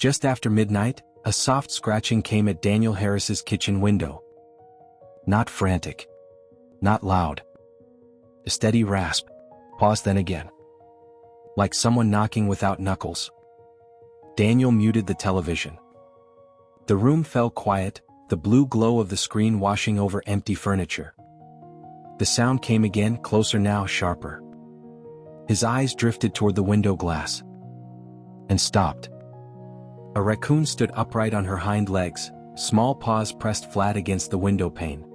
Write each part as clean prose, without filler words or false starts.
Just after midnight, a soft scratching came at Daniel Harris's kitchen window. Not frantic. Not loud. A steady rasp. Pause then again. Like someone knocking without knuckles. Daniel muted the television. The room fell quiet, the blue glow of the screen washing over empty furniture. The sound came again, closer now, sharper. His eyes drifted toward the window glass. And stopped. A raccoon stood upright on her hind legs, small paws pressed flat against the window pane.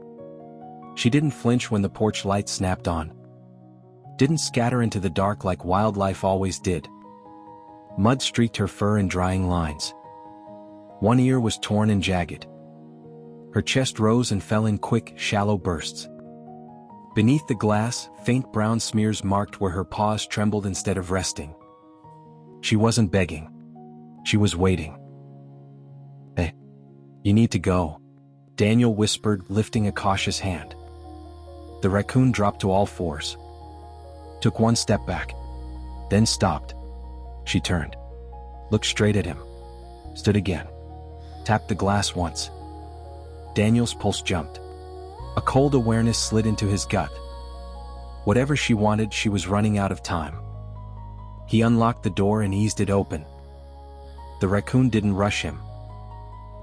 She didn't flinch when the porch light snapped on. Didn't scatter into the dark like wildlife always did. Mud streaked her fur in drying lines. One ear was torn and jagged. Her chest rose and fell in quick, shallow bursts. Beneath the glass, faint brown smears marked where her paws trembled instead of resting. She wasn't begging. She was waiting. "Hey, you need to go," Daniel whispered, lifting a cautious hand. The raccoon dropped to all fours. Took one step back. Then stopped. She turned. Looked straight at him. Stood again. Tapped the glass once. Daniel's pulse jumped. A cold awareness slid into his gut. Whatever she wanted, she was running out of time. He unlocked the door and eased it open. The raccoon didn't rush him.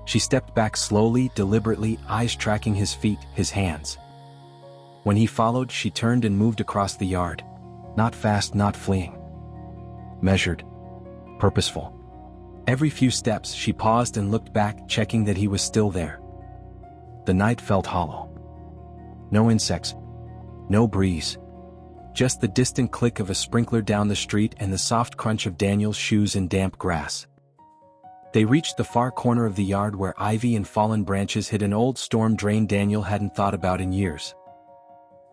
She stepped back slowly, deliberately, eyes tracking his feet, his hands. When he followed, she turned and moved across the yard. Not fast, not fleeing. Measured. Purposeful. Every few steps, she paused and looked back, checking that he was still there. The night felt hollow. No insects. No breeze. Just the distant click of a sprinkler down the street and the soft crunch of Daniel's shoes in damp grass. They reached the far corner of the yard where ivy and fallen branches hid an old storm drain Daniel hadn't thought about in years.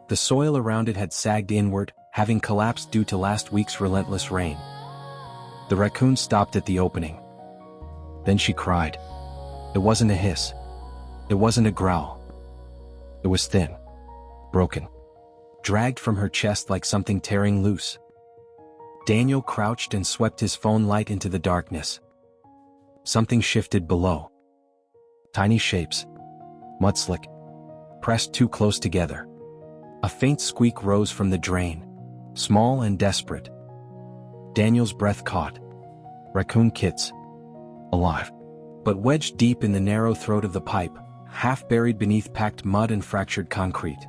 The soil around it had sagged inward, having collapsed due to last week's relentless rain. The raccoon stopped at the opening. Then she cried. It wasn't a hiss. It wasn't a growl. It was thin. Broken. Dragged from her chest like something tearing loose. Daniel crouched and swept his phone light into the darkness. Something shifted below. Tiny shapes. Mudslick. Pressed too close together. A faint squeak rose from the drain. Small and desperate. Daniel's breath caught. Raccoon kits. Alive. But wedged deep in the narrow throat of the pipe, half buried beneath packed mud and fractured concrete.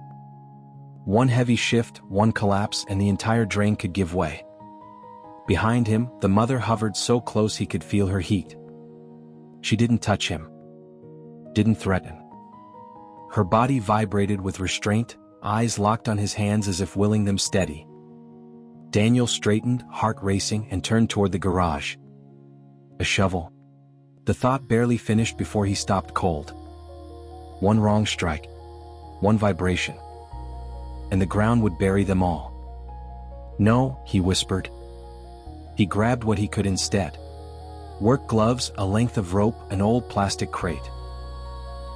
One heavy shift, one collapse, and the entire drain could give way. Behind him, the mother hovered so close he could feel her heat. She didn't touch him. Didn't threaten. Her body vibrated with restraint, eyes locked on his hands as if willing them steady. Daniel straightened, heart racing, and turned toward the garage. A shovel. The thought barely finished before he stopped cold. One wrong strike. One vibration. And the ground would bury them all. No, he whispered. He grabbed what he could instead. Work gloves, a length of rope, an old plastic crate.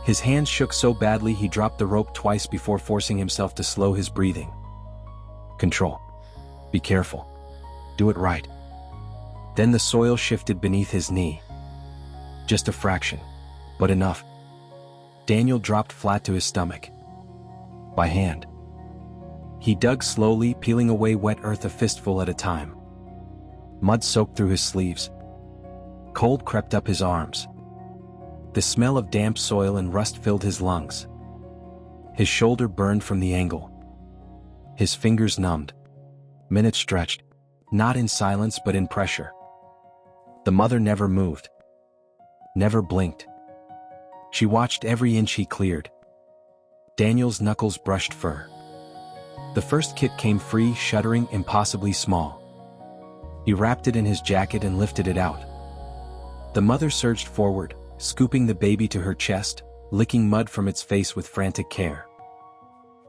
His hands shook so badly he dropped the rope twice before forcing himself to slow his breathing. Control. Be careful. Do it right. Then the soil shifted beneath his knee. Just a fraction, but enough. Daniel dropped flat to his stomach. By hand. He dug slowly, peeling away wet earth a fistful at a time. Mud soaked through his sleeves. Cold crept up his arms. The smell of damp soil and rust filled his lungs. His shoulder burned from the angle. His fingers numbed. Minutes stretched, not in silence but in pressure. The mother never moved. Never blinked. She watched every inch he cleared. Daniel's knuckles brushed fur. The first kit came free, shuddering, impossibly small. He wrapped it in his jacket and lifted it out. The mother surged forward, scooping the baby to her chest, licking mud from its face with frantic care.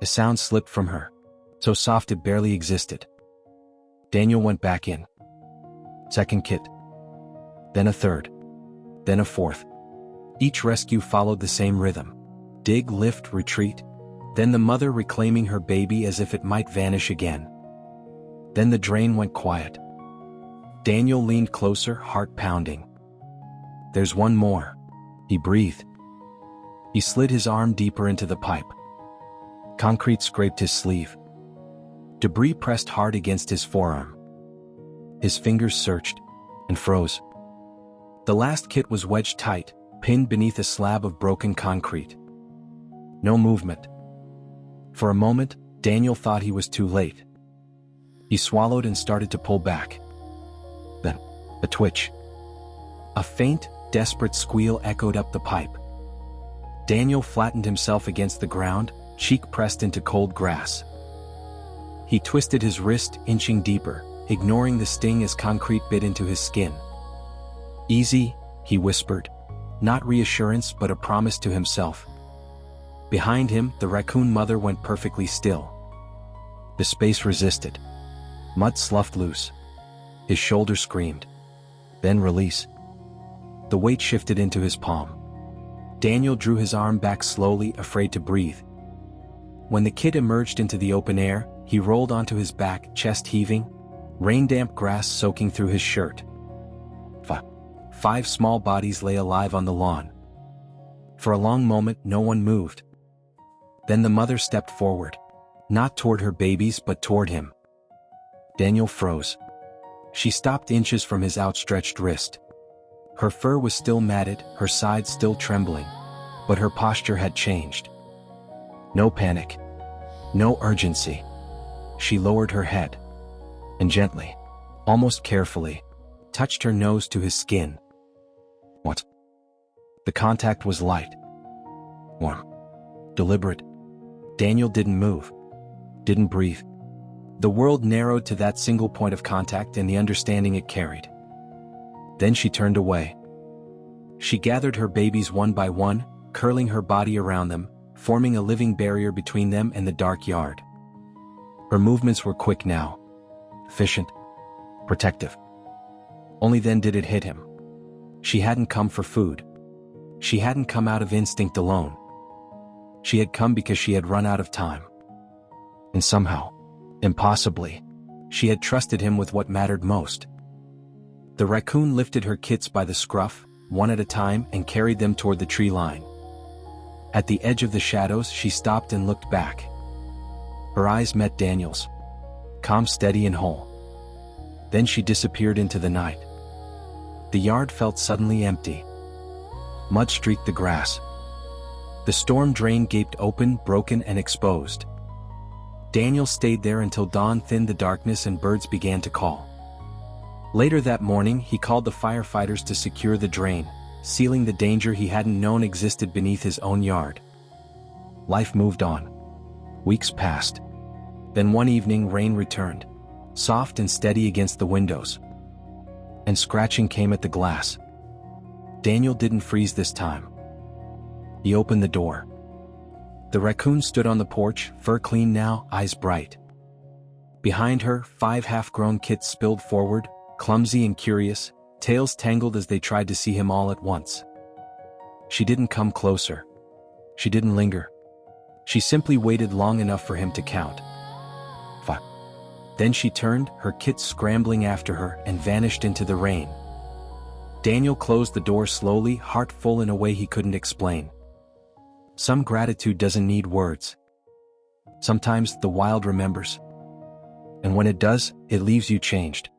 A sound slipped from her, so soft it barely existed. Daniel went back in. Second kit. Then a third. Then a fourth. Each rescue followed the same rhythm. Dig, lift, retreat. Then the mother reclaiming her baby as if it might vanish again. Then the drain went quiet. Daniel leaned closer, heart pounding. There's one more, he breathed. He slid his arm deeper into the pipe. Concrete scraped his sleeve. Debris pressed hard against his forearm. His fingers searched and froze. The last kit was wedged tight, pinned beneath a slab of broken concrete. No movement. For a moment, Daniel thought he was too late. He swallowed and started to pull back. Then, a twitch. A faint, desperate squeal echoed up the pipe. Daniel flattened himself against the ground, cheek pressed into cold grass. He twisted his wrist, inching deeper, ignoring the sting as concrete bit into his skin. "Easy," he whispered. Not reassurance but a promise to himself. Behind him, the raccoon mother went perfectly still. The space resisted. Mud sloughed loose. His shoulder screamed. Then release. The weight shifted into his palm. Daniel drew his arm back slowly, afraid to breathe. When the kid emerged into the open air, he rolled onto his back, chest heaving, rain-damp grass soaking through his shirt. Five small bodies lay alive on the lawn. For a long moment, no one moved. Then the mother stepped forward. Not toward her babies, but toward him. Daniel froze. She stopped inches from his outstretched wrist. Her fur was still matted, her sides still trembling, but her posture had changed. No panic. No urgency. She lowered her head, and gently, almost carefully, touched her nose to his skin. What? The contact was light. Warm. Deliberate. Daniel didn't move. Didn't breathe. The world narrowed to that single point of contact and the understanding it carried. Then she turned away. She gathered her babies one by one, curling her body around them, forming a living barrier between them and the dark yard. Her movements were quick now. Efficient. Protective. Only then did it hit him. She hadn't come for food. She hadn't come out of instinct alone. She had come because she had run out of time. And somehow, impossibly, she had trusted him with what mattered most. The raccoon lifted her kits by the scruff, one at a time, and carried them toward the tree line. At the edge of the shadows, she stopped and looked back. Her eyes met Daniel's, calm, steady, and whole. Then she disappeared into the night. The yard felt suddenly empty. Mud streaked the grass. The storm drain gaped open, broken, and exposed. Daniel stayed there until dawn thinned the darkness and birds began to call. Later that morning, he called the firefighters to secure the drain, sealing the danger he hadn't known existed beneath his own yard. Life moved on. Weeks passed. Then one evening, rain returned, soft and steady against the windows. And scratching came at the glass. Daniel didn't freeze this time. He opened the door. The raccoon stood on the porch, fur clean now, eyes bright. Behind her, 5 half-grown kits spilled forward, clumsy and curious, tails tangled as they tried to see him all at once. She didn't come closer. She didn't linger. She simply waited long enough for him to count. 5. Then she turned, her kits scrambling after her, and vanished into the rain. Daniel closed the door slowly, heart full in a way he couldn't explain. Some gratitude doesn't need words. Sometimes the wild remembers. And when it does, it leaves you changed.